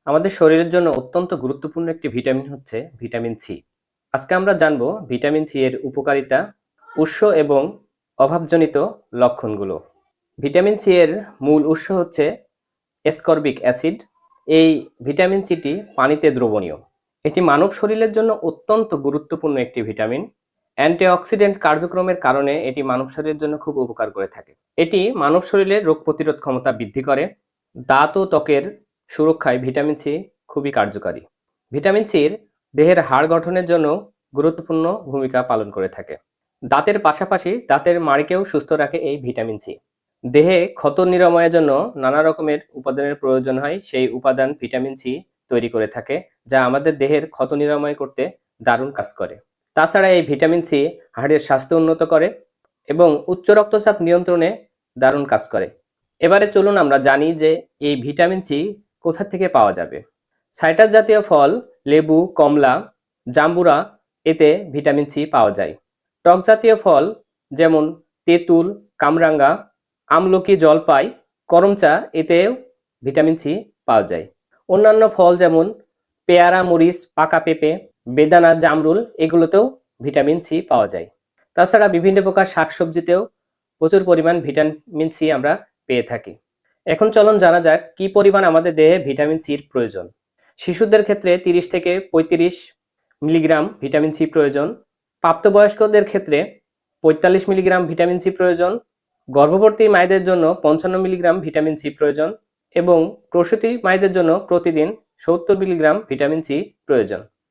আমাদের শরীরের জন্য অত্যন্ত গুরুত্বপূর্ণ একটি ভিটামিন হচ্ছে ভিটামিন সি। আজকে আমরা জানব ভিটামিন সি এর উপকারিতা, উৎস এবং অভাবজনিত লক্ষণগুলো। ভিটামিন সি এর মূল উৎস হচ্ছে অ্যাসকর্বিক অ্যাসিড। এই ভিটামিন সিটি পানিতে দ্রবণীয়। এটি মানব শরীরের জন্য অত্যন্ত গুরুত্বপূর্ণ একটি ভিটামিন। অ্যান্টিঅক্সিডেন্ট কার্যক্রমের কারণে এটি মানব শরীরের জন্য খুব উপকার করে থাকে। এটি মানব শরীরের রোগ প্রতিরোধ ক্ষমতা বৃদ্ধি করে। দাঁত ও ত্বকের সুরক্ষায় ভিটামিন সি খুবই কার্যকারী। ভিটামিন সির দেহের হাড় গঠনের জন্য গুরুত্বপূর্ণ ভূমিকা পালন করে থাকে। দাঁতের পাশাপাশি দাঁতের মাড়িকেও সুস্থ রাখে এই ভিটামিন সি। দেহে ক্ষত নিরাময়ের জন্য নানা রকমের উপাদানের প্রয়োজন হয়, সেই উপাদান ভিটামিন সি তৈরি করে থাকে, যা আমাদের দেহের ক্ষত নিরাময় করতে দারুণ কাজ করে। তাছাড়া এই ভিটামিন সি হাড়ের স্বাস্থ্য উন্নত করে এবং উচ্চ রক্তচাপ নিয়ন্ত্রণে দারুণ কাজ করে। এবারে চলুন আমরা জানি যে এই ভিটামিন সি কোথা থেকে পাওয়া যাবে। সাইট্রাস জাতীয় ফল, লেবু, কমলা, জাম্বুরা, এতে ভিটামিন সি পাওয়া যায়। টক জাতীয় ফল যেমন তেঁতুল, কামরাঙ্গা, আমলকি, জলপাই, করমচা, এতেও ভিটামিন সি পাওয়া যায়। অন্যান্য ফল যেমন পেয়ারা, মরিচ, পাকা পেঁপে, বেদানা, জামরুল, এগুলোতেও ভিটামিন সি পাওয়া যায়। তাছাড়া বিভিন্ন প্রকার শাকসবজিতেও প্রচুর পরিমাণ ভিটামিন সি আমরা পেয়ে থাকি। এখন চলুন জানা যাক কি পরিমাণ আমাদের দেহে ভিটামিন সির প্রয়োজন। শিশুদের ক্ষেত্রে 30 থেকে 35 মিলিগ্রাম ভিটামিন সি প্রয়োজন। প্রাপ্তবয়স্কদের ক্ষেত্রে 45 মিলিগ্রাম ভিটামিন সি প্রয়োজন। গর্ভবতী মায়েদের জন্য 55 মিলিগ্রাম ভিটামিন সি প্রয়োজন এবং প্রসূতি মায়েদের জন্য প্রতিদিন 70 মিলিগ্রাম ভিটামিন সি প্রয়োজন।